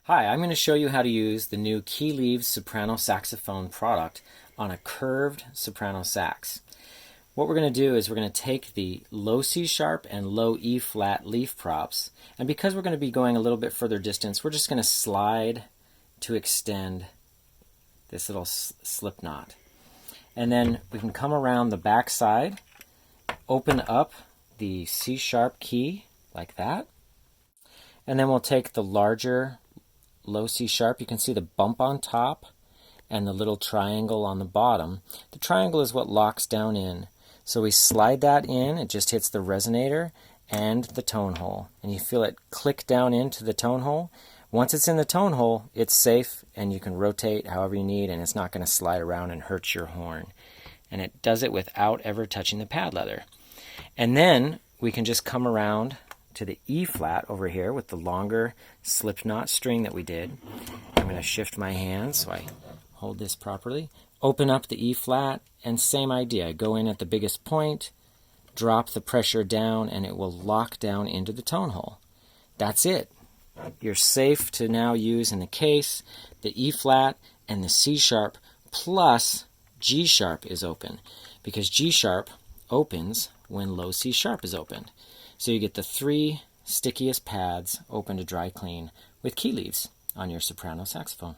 Hi, I'm going to show you how to use the new Key Leaves Soprano Saxophone product on a curved soprano sax. What we're going to do is we're going to take the low C sharp and low E flat leaf props, and because we're going to be going a little bit further distance, we're just going to slide to extend this little slip knot. And then we can come around the back side, open up the C sharp key like that, and then we'll take the larger low C sharp. You can see the bump on top and the little triangle on the bottom. The triangle is what locks down in. So we slide that in, it just hits the resonator and the tone hole. And you feel it click down into the tone hole. Once it's in the tone hole, it's safe and you can rotate however you need and it's not going to slide around and hurt your horn. And it does it without ever touching the pad leather. And then we can just come around to the E flat over here with the longer slip knot string that we did. I'm going to shift my hand so I hold this properly. Open up the E flat and same idea. Go in at the biggest point, drop the pressure down, and it will lock down into the tone hole. That's it. You're safe to now use in the case. The E flat and the C sharp plus G sharp is open because G sharp opens when low C sharp is opened. So you get the three stickiest pads open to dry clean with key leaves on your soprano saxophone.